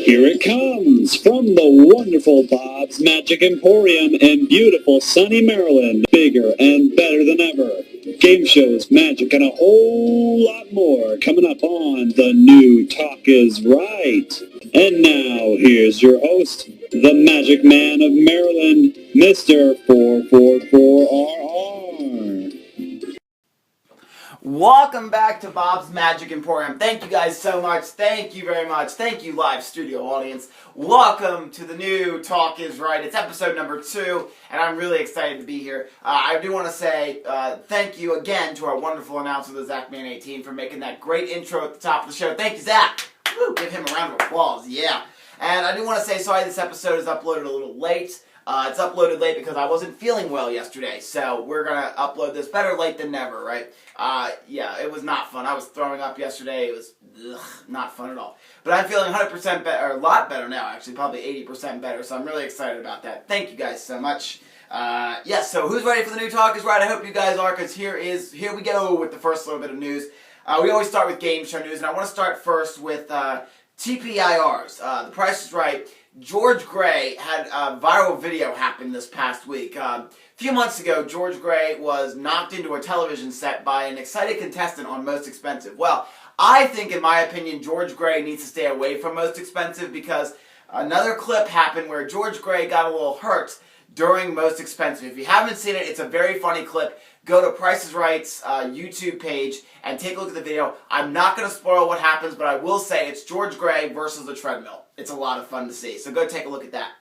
Here it comes from the wonderful Bob's Magic Emporium in beautiful sunny Maryland. Bigger and better than ever. Game shows, magic, and a whole lot more coming up on The New Talk is Right. And now, here's your host, the Magic Man of Maryland, Mr. 444RR. Welcome back to Bob's Magic Emporium. Thank you guys so much. Thank you very much. Thank you, live studio audience. Welcome to The New Talk is Right. It's episode number 2, and I'm really excited to be here. I do want to say thank you again to our wonderful announcer, the Zach Man 18, for making that great intro at the top of the show. Thank you, Zach. Woo, give him a round of applause. Yeah. And I do want to say sorry this episode is uploaded a little late. It's uploaded late because I wasn't feeling well yesterday, so we're going to upload this better late than never, right? Yeah, it was not fun. I was throwing up yesterday. It was not fun at all. But I'm feeling 100% better, or a lot better now, actually, probably 80% better, so I'm really excited about that. Thank you guys so much. Yes, so who's ready for The New Talk is Right? I hope you guys are, because here we go with the first little bit of news. We always start with game show news, and I want to start first with TPIRs. The Price is Right. George Gray had a viral video happen this past week. A few months ago, George Gray was knocked into a television set by an excited contestant on Most Expensive. Well, I think, in my opinion, George Gray needs to stay away from Most Expensive because another clip happened where George Gray got a little hurt during Most Expensive. If you haven't seen it, it's a very funny clip. Go to Price is Right's YouTube page and take a look at the video. I'm not going to spoil what happens, but I will say it's George Gray versus the treadmill. It's a lot of fun to see, so go take a look at that.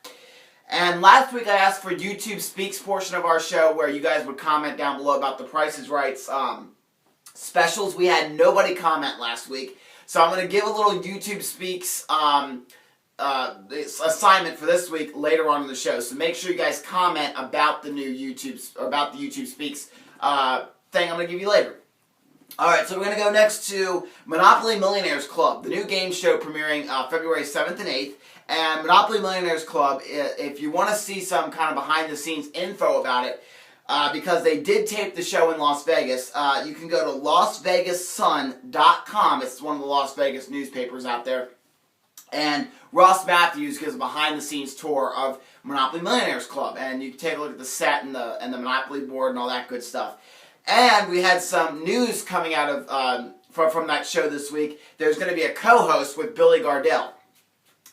And last week I asked for YouTube Speaks portion of our show where you guys would comment down below about the Price is Right's specials. We had nobody comment last week, so I'm going to give a little YouTube Speaks assignment for this week later on in the show. So make sure you guys comment about the new YouTube Speaks thing I'm going to give you later. Alright, so we're going to go next to Monopoly Millionaires Club, the new game show premiering February 7th and 8th. And Monopoly Millionaires Club, if you want to see some kind of behind-the-scenes info about it, because they did tape the show in Las Vegas, you can go to LasVegasSun.com. It's one of the Las Vegas newspapers out there. And Ross Matthews gives a behind-the-scenes tour of Monopoly Millionaires Club. And you can take a look at the set and the Monopoly board and all that good stuff. And we had some news coming out of from that show this week. There's going to be a co-host with Billy Gardell.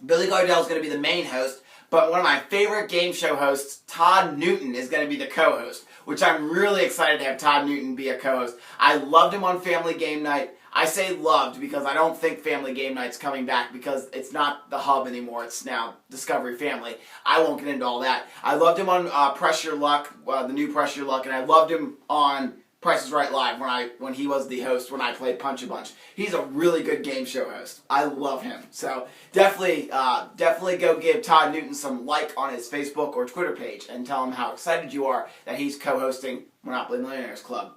Billy Gardell is going to be the main host, but one of my favorite game show hosts, Todd Newton, is going to be the co-host, which I'm really excited to have Todd Newton be a co-host. I loved him on Family Game Night. I say loved because I don't think Family Game Night's coming back because it's not the hub anymore. It's now Discovery Family. I won't get into all that. I loved him on Press Your Luck, the new Press Your Luck, and I loved him on Price is Right Live when he was the host when I played Punch a Bunch. He's a really good game show host. I love him. So definitely go give Todd Newton some like on his Facebook or Twitter page and tell him how excited you are that he's co-hosting Monopoly Millionaires Club.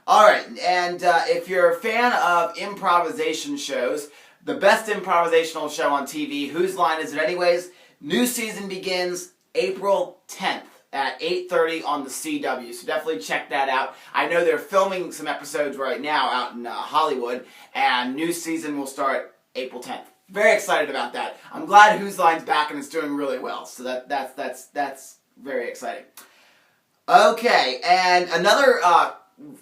Alright, and if you're a fan of improvisation shows, the best improvisational show on TV, Whose Line Is It Anyways? New season begins April 10th at 8:30 on the CW, so definitely check that out. I know they're filming some episodes right now out in Hollywood, and new season will start April 10th. Very excited about that. I'm glad Whose Line's back and it's doing really well, so that's very exciting. Okay, and another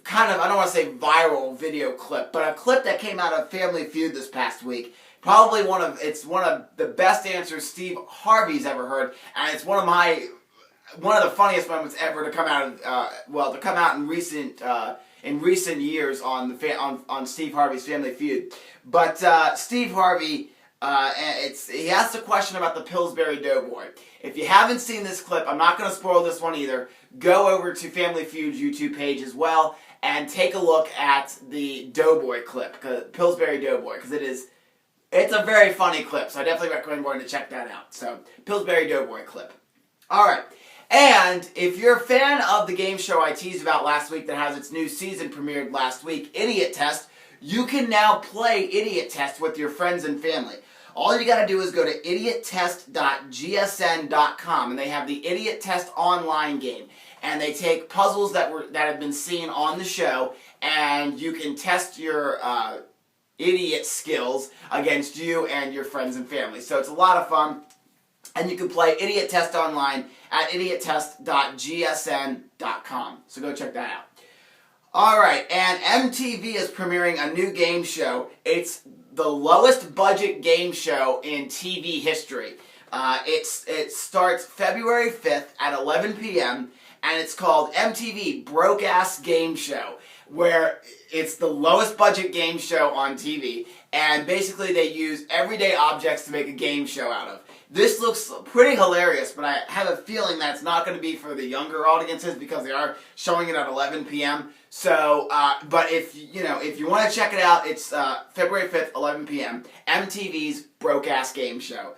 kind of, I don't want to say viral video clip, but a clip that came out of Family Feud this past week. Probably one of the best answers Steve Harvey's ever heard, and it's one of the funniest moments ever to come out in recent years on Steve Harvey's Family Feud. But Steve Harvey, he asked a question about the Pillsbury Doughboy. If you haven't seen this clip, I'm not going to spoil this one either. Go over to Family Feud's YouTube page as well and take a look at the Doughboy clip, Pillsbury Doughboy, because it's a very funny clip. So I definitely recommend going to check that out. So Pillsbury Doughboy clip. All right. And if you're a fan of the game show I teased about last week that has its new season premiered last week, Idiot Test, you can now play Idiot Test with your friends and family. All you got to do is go to idiottest.gsn.com, and they have the Idiot Test online game. And they take puzzles that have been seen on the show, and you can test your idiot skills against you and your friends and family. So it's a lot of fun. And you can play Idiot Test online at idiottest.gsn.com. So go check that out. Alright, and MTV is premiering a new game show. It's the lowest budget game show in TV history. It starts February 5th at 11 p.m. and it's called MTV Broke Ass Game Show, where it's the lowest budget game show on TV, and basically they use everyday objects to make a game show out of. This looks pretty hilarious, but I have a feeling that's not going to be for the younger audiences because they are showing it at 11 p.m. So, but if you want to check it out, it's February 5th, 11 p.m. MTV's Broke Ass Game Show.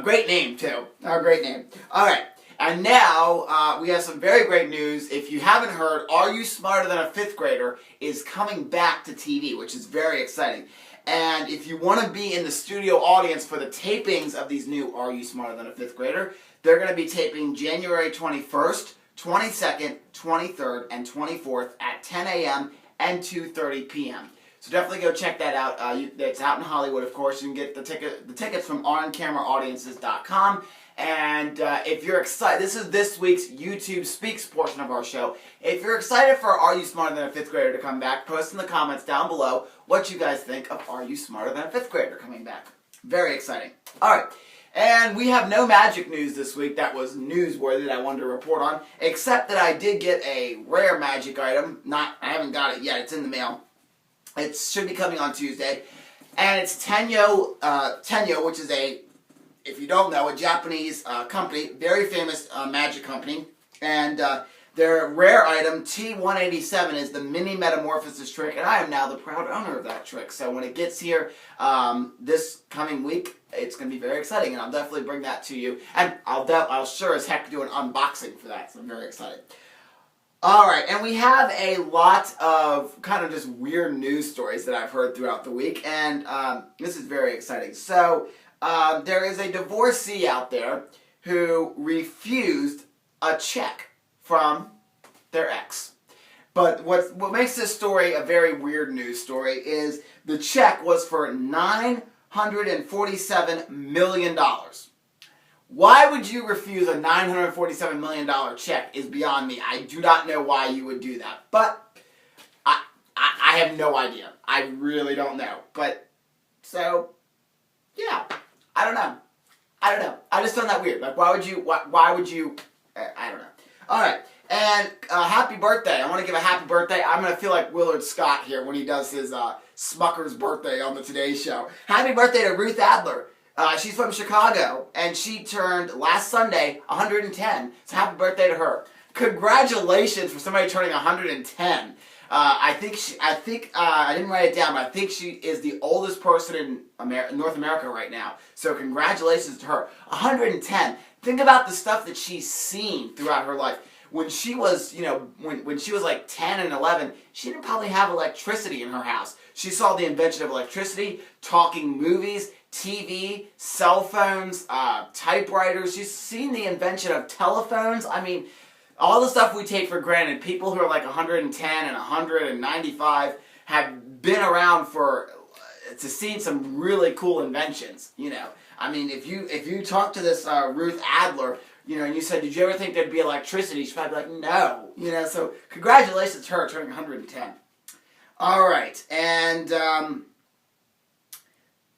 Great name too. Great name. All right. And now, we have some very great news. If you haven't heard, Are You Smarter Than a Fifth Grader is coming back to TV, which is very exciting. And if you want to be in the studio audience for the tapings of these new Are You Smarter Than a Fifth Grader, they're going to be taping January 21st, 22nd, 23rd, and 24th at 10 a.m. and 2:30 p.m. So definitely go check that out. It's out in Hollywood, of course. You can get the tickets from OnCameraAudiences.com. And if you're excited, this is this week's YouTube Speaks portion of our show. If you're excited for Are You Smarter Than a Fifth Grader to come back, post in the comments down below what you guys think of Are You Smarter Than a Fifth Grader coming back. Very exciting. Alright, and we have no magic news this week that was newsworthy that I wanted to report on, except that I did get a rare magic item. I haven't got it yet, it's in the mail. It should be coming on Tuesday. And it's Tenyo, which is if you don't know, a Japanese company, very famous magic company, and their rare item, T187, is the Mini Metamorphosis trick, and I am now the proud owner of that trick. So when it gets here this coming week, it's going to be very exciting, and I'll definitely bring that to you, and I'll sure as heck do an unboxing for that, so I'm very excited. Alright, and we have a lot of kind of just weird news stories that I've heard throughout the week, and this is very exciting. So, there is a divorcee out there who refused a check from their ex. But what makes this story a very weird news story is the check was for $947 million. Why would you refuse a $947 million check is beyond me. I do not know why you would do that. But I have no idea. I really don't know. But, so, yeah. I don't know. I just found that weird. Like, why would you, I don't know. Alright, and happy birthday. I want to give a happy birthday. I'm going to feel like Willard Scott here when he does his Smucker's birthday on the Today Show. Happy birthday to Ruth Adler. She's from Chicago, and she turned last Sunday 110. So happy birthday to her. Congratulations for somebody turning 110. I didn't write it down, but I think she is the oldest person in North America right now. So congratulations to her. 110. Think about the stuff that she's seen throughout her life. When she was, when she was like 10 and 11, she didn't probably have electricity in her house. She saw the invention of electricity, talking movies, TV, cell phones, typewriters. She's seen the invention of telephones. I mean, all the stuff we take for granted, people who are like 110 and 195 have been around to see some really cool inventions, I mean, if you talk to this Ruth Adler, and you said, did you ever think there'd be electricity? She'd probably be like, no. So congratulations to her turning 110. All right, and,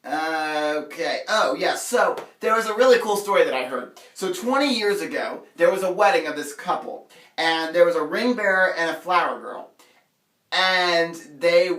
okay. Oh, yeah, so there was a really cool story that I heard. So 20 years ago, there was a wedding of this couple, and there was a ring bearer and a flower girl. And they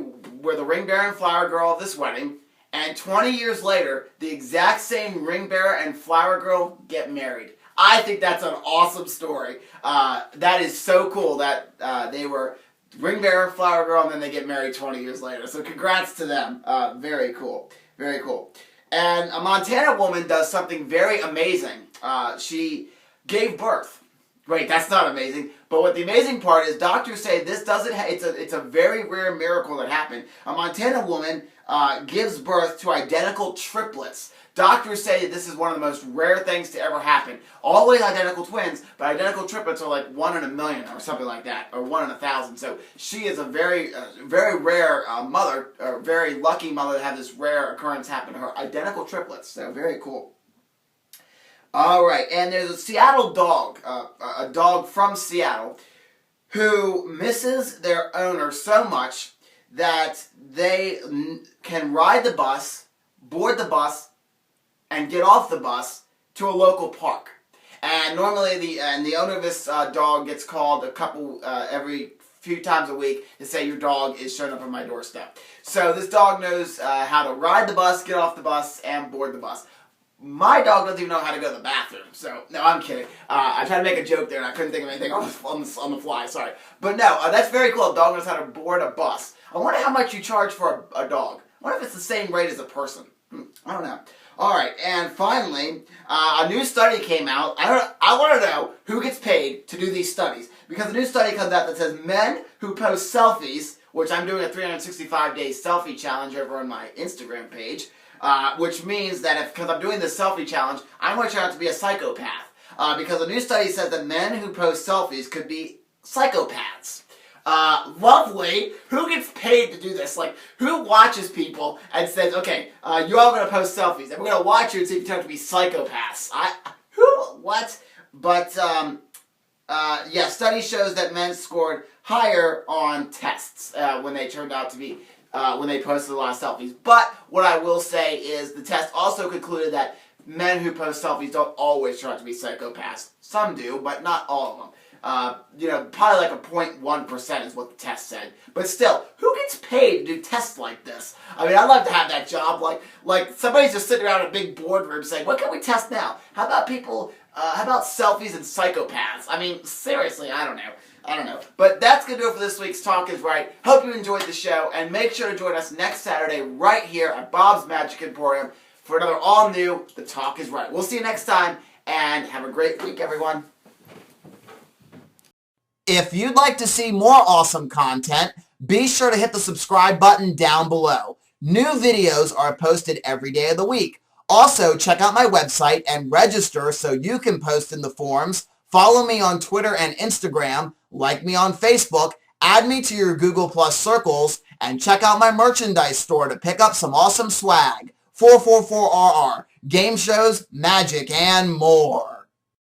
were the ring bearer and flower girl of this wedding, and 20 years later, the exact same ring bearer and flower girl get married. I think that's an awesome story. That is so cool that they were ring bearer and flower girl, and then they get married 20 years later. So congrats to them. Very cool. Very cool. And a Montana woman does something very amazing. She gave birth. Wait, that's not amazing. But what the amazing part is, doctors say this doesn't. It's a very rare miracle that happened. A Montana woman gives birth to identical triplets. Doctors say that this is one of the most rare things to ever happen. Always identical twins, but identical triplets are like 1 in a million or something like that, or 1 in 1,000. So she is a very rare mother, or very lucky mother to have this rare occurrence happen to her. Identical triplets, so very cool. All right, and there's a Seattle dog, a dog from Seattle, who misses their owner so much that they can ride the bus, board the bus, and get off the bus to a local park. And normally the owner of this dog gets called a couple every few times a week to say your dog is showing up on my doorstep. So this dog knows how to ride the bus, get off the bus, and board the bus. My dog doesn't even know how to go to the bathroom, so, no, I'm kidding. I tried to make a joke there, and I couldn't think of anything on the fly, sorry. But no, that's very cool. A dog knows how to board a bus. I wonder how much you charge for a dog. I wonder if it's the same rate as a person. I don't know. All right, and finally, a new study came out. I want to know who gets paid to do these studies, because a new study comes out that says men who post selfies, which I'm doing a 365-day selfie challenge over on my Instagram page, which means that because I'm doing this selfie challenge, I'm going to turn out to be a psychopath. Because a new study says that men who post selfies could be psychopaths. Lovely. Who gets paid to do this? Like, who watches people and says, okay, you're all going to post selfies, and we're going to watch you and see if you turn out to be psychopaths. What? But, yeah, study shows that men scored higher on tests when they turned out to be when they posted a lot of selfies. But what I will say is the test also concluded that men who post selfies don't always turn out to be psychopaths. Some do, but not all of them. Probably like a 0.1% is what the test said. But still, who gets paid to do tests like this? I mean, I'd love to have that job. Like somebody's just sitting around a big boardroom saying, what can we test now? How about selfies and psychopaths? I mean, seriously, I don't know. But that's going to do it for this week's Talk is Right. Hope you enjoyed the show, and make sure to join us next Saturday right here at Bob's Magic Emporium for another all-new The Talk is Right. We'll see you next time, and have a great week, everyone. If you'd like to see more awesome content, be sure to hit the subscribe button down below. New videos are posted every day of the week. Also, check out my website and register so you can post in the forums. Follow me on Twitter and Instagram, like me on Facebook, add me to your Google Plus circles, and check out my merchandise store to pick up some awesome swag. 444RR, game shows, magic, and more.